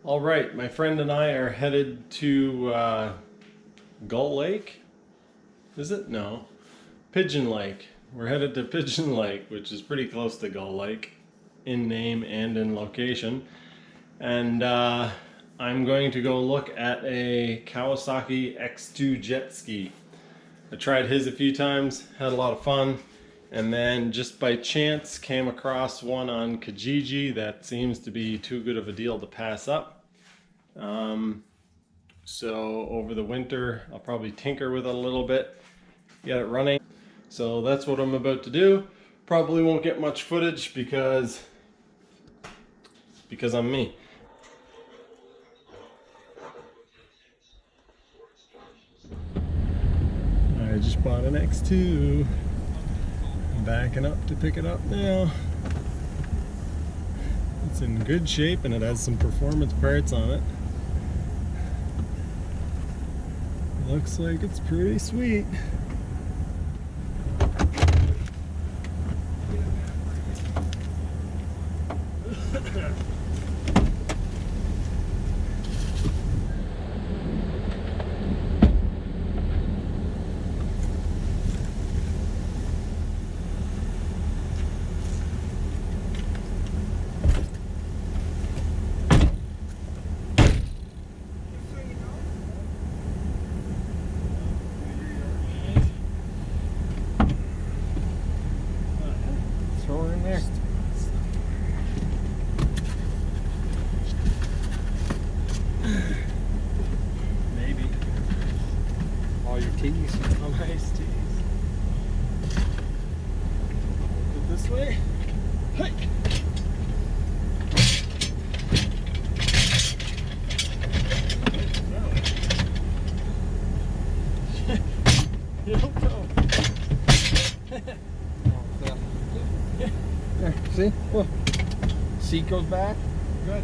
All right, my friend and I are headed to Gull Lake. Is it? No. Pigeon Lake. We're headed to Pigeon Lake, which is pretty close to Gull Lake in name and in location. And I'm going to go look at a Kawasaki X2 jet ski. I tried his a few times, had a lot of fun, and then just by chance came across one on Kijiji that seems to be too good of a deal to pass up. So over the winter I'll probably tinker with it a little bit, get it running. So that's what I'm about to do. Probably won't get much footage because I'm me. I just bought an X2. I'm backing up to pick it up now. It's in good shape and it has some performance parts on it. Looks like it's pretty sweet. Throw her in there. Maybe. All your teas. All my iced teas. Go this way. Hey. You don't go. There, see? Look. Seat goes back. Good.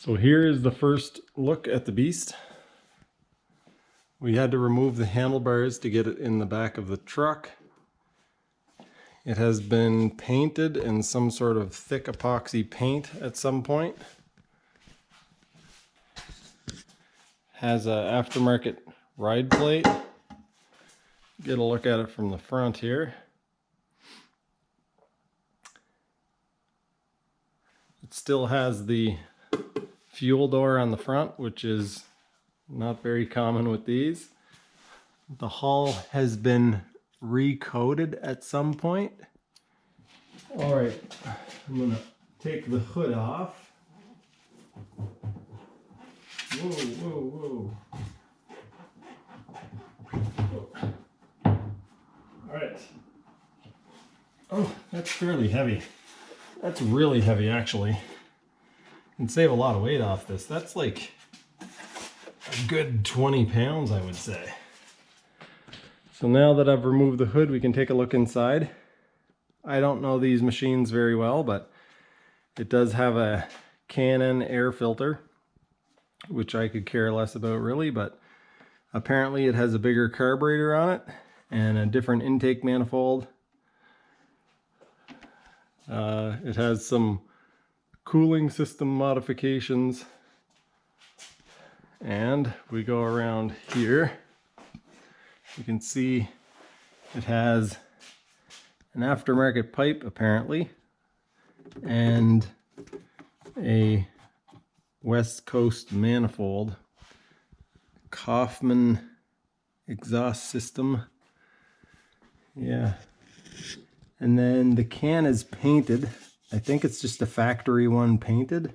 So here is the first look at the beast. We had to remove the handlebars to get it in the back of the truck. It has been painted in some sort of thick epoxy paint at some point. Has a aftermarket ride plate. Get a look at it from the front here. It still has the fuel door on the front, which is not very common with these. The hull has been recoated at some point. All right, I'm gonna take the hood off. Whoa, whoa, whoa. All right. Oh, that's fairly heavy. That's really heavy, actually. Can save a lot of weight off this. That's like a good 20 pounds, I would say. So now that I've removed the hood, we can take a look inside. I don't know these machines very well, but it does have a Canon air filter, which I could care less about really, but apparently it has a bigger carburetor on it and a different intake manifold. It has some cooling system modifications, and we go around here. You can see it has an aftermarket pipe apparently and a West Coast manifold, Kaufman exhaust system. Yeah, And then the can is painted. I think it's just a factory one painted.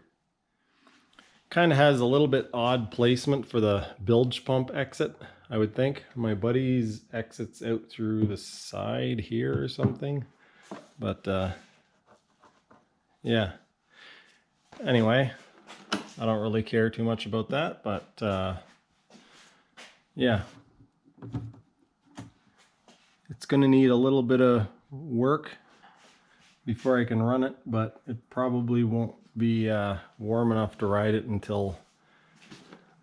Kind of has a little bit odd placement for the bilge pump exit, I would think. My buddy's exits out through the side here or something. But yeah. Anyway, I don't really care too much about that, but yeah. It's gonna need a little bit of work before I can run it, but it probably won't be warm enough to ride it until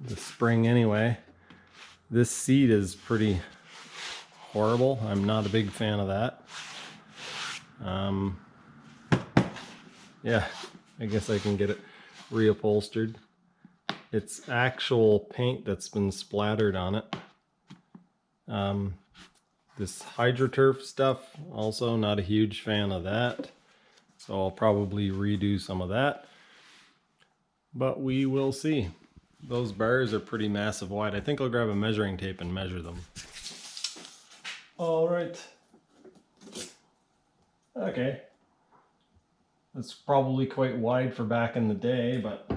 the spring anyway. This seat is pretty horrible. I'm not a big fan of that. Yeah, I guess I can get it reupholstered. It's actual paint that's been splattered on it. This HydroTurf stuff, also not a huge fan of that. So I'll probably redo some of that. But we will see. Those bars are pretty massive wide. I think I'll grab a measuring tape and measure them. All right. Okay. That's probably quite wide for back in the day, but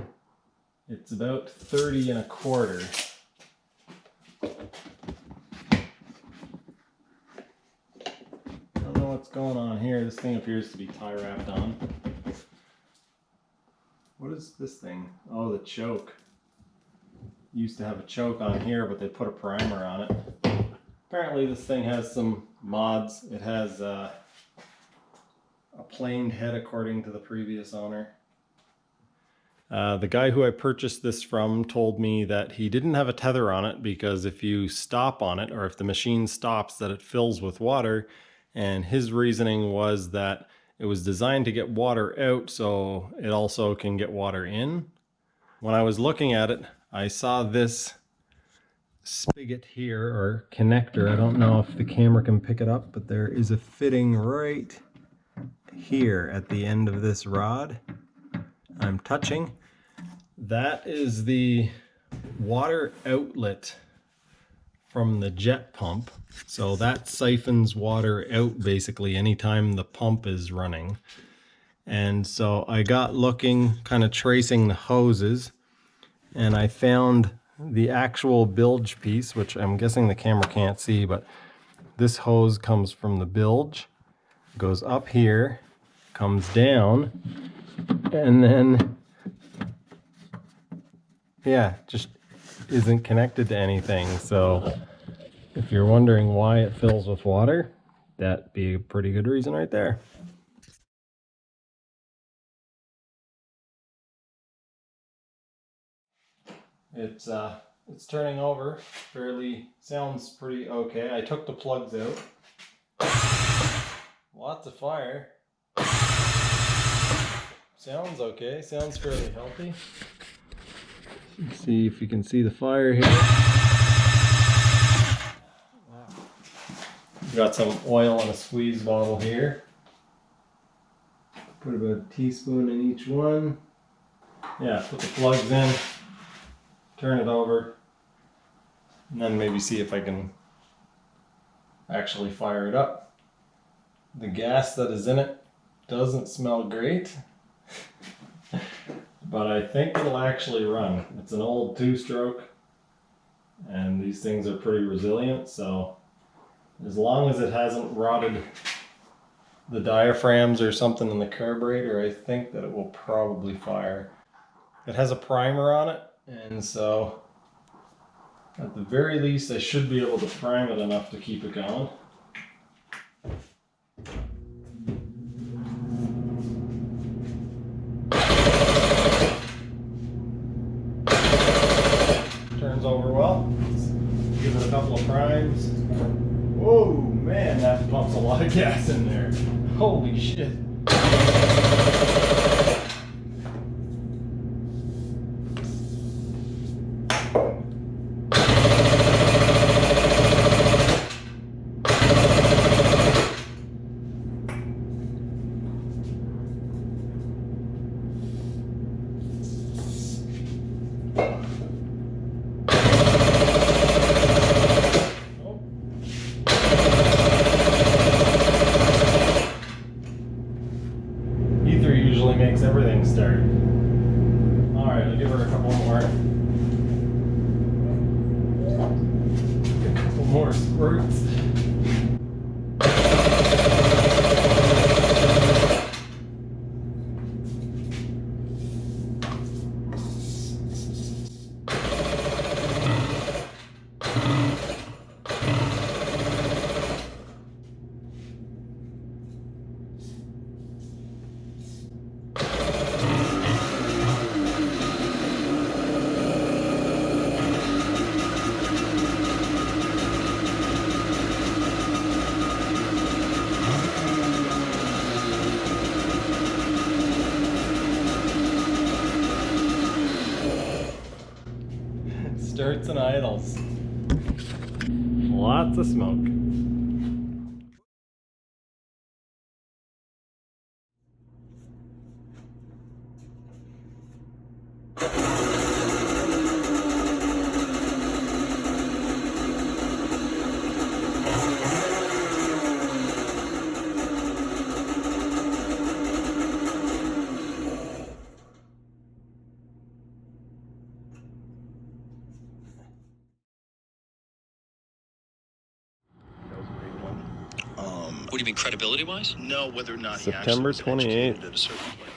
it's about 30 1/4. What's going on here? This thing appears to be tie wrapped on. What is this thing? Oh, the choke. Used to have a choke on here, but they put a primer on it. Apparently this thing has some mods. It has a planed head according to the previous owner. The guy who I purchased this from told me that he didn't have a tether on it because if you stop on it, or if the machine stops, that it fills with water. And his reasoning was that it was designed to get water out so it also can get water in. When I was looking at it, I saw this spigot here, or connector. I don't know if the camera can pick it up, but there is a fitting right here at the end of this rod I'm touching. That is the water outlet from the jet pump. So that siphons water out basically anytime the pump is running. And so I got looking, kind of tracing the hoses, and I found the actual bilge piece, which I'm guessing the camera can't see, but this hose comes from the bilge, goes up here, comes down, and then, yeah, just isn't connected to anything. So if you're wondering why it fills with water, that'd be a pretty good reason right there. It's turning over fairly, sounds pretty okay. I took the plugs out. Lots of fire. Sounds okay, sounds fairly healthy. See if you can see the fire here. Got some oil in a squeeze bottle here. Put about a teaspoon in each one. Yeah, put the plugs in, turn it over, and then maybe see if I can actually fire it up. The gas that is in it doesn't smell great, but I think it'll actually run. It's an old 2-stroke, and these things are pretty resilient, so as long as it hasn't rotted the diaphragms or something in the carburetor, I think that it will probably fire. It has a primer on it, and so at the very least I should be able to prime it enough to keep it going. Turns over well. Let's give it a couple of primes. Whoa, man, that pumps a lot of gas in there. Holy shit. more squirts. Starts and idles. Lots of smoke. What do you mean, credibility-wise? No, whether or not he September actually was 28th. educated at a certain point.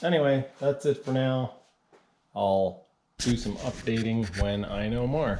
Anyway, that's it for now. I'll do some updating when I know more.